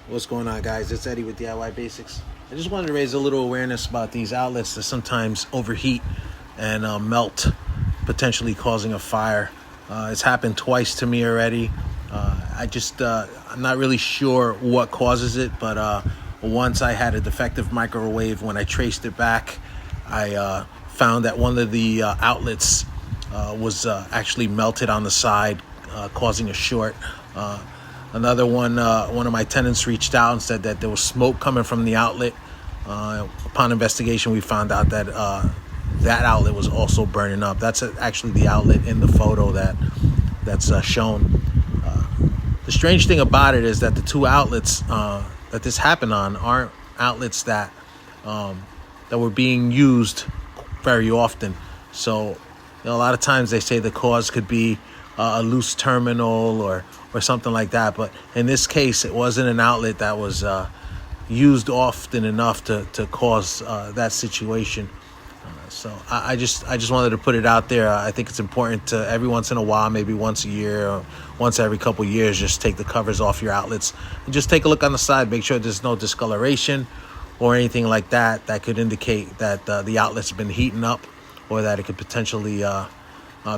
What's going on, guys? It's Eddie with DIY Basics. I just wanted to raise a little awareness about these outlets that sometimes overheat and melt, potentially causing a fire. It's happened twice to me already. I'm not really sure what causes it, but once I had a defective microwave. When I traced it back, I found that one of the outlets was actually melted on the side, causing a short. Another one of my tenants reached out and said that there was smoke coming from the outlet. Upon investigation, we found out that that outlet was also burning up. That's actually the outlet in the photo that's shown. The strange thing about it is that the two outlets that this happened on aren't outlets that were being used very often. So, a lot of times they say the cause could be a loose terminal or something like that. But in this case, it wasn't an outlet that was used often enough to cause that situation. So I just wanted to put it out there. I think it's important to every once in a while, maybe once a year or once every couple of years, just take the covers off your outlets and just take a look on the side. Make sure there's no discoloration or anything like that could indicate that the outlet's been heating up, or that it could potentially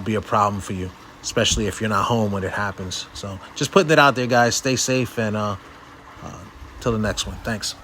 be a problem for you, especially if you're not home when it happens. So just putting it out there, guys. Stay safe, and till the next one. Thanks.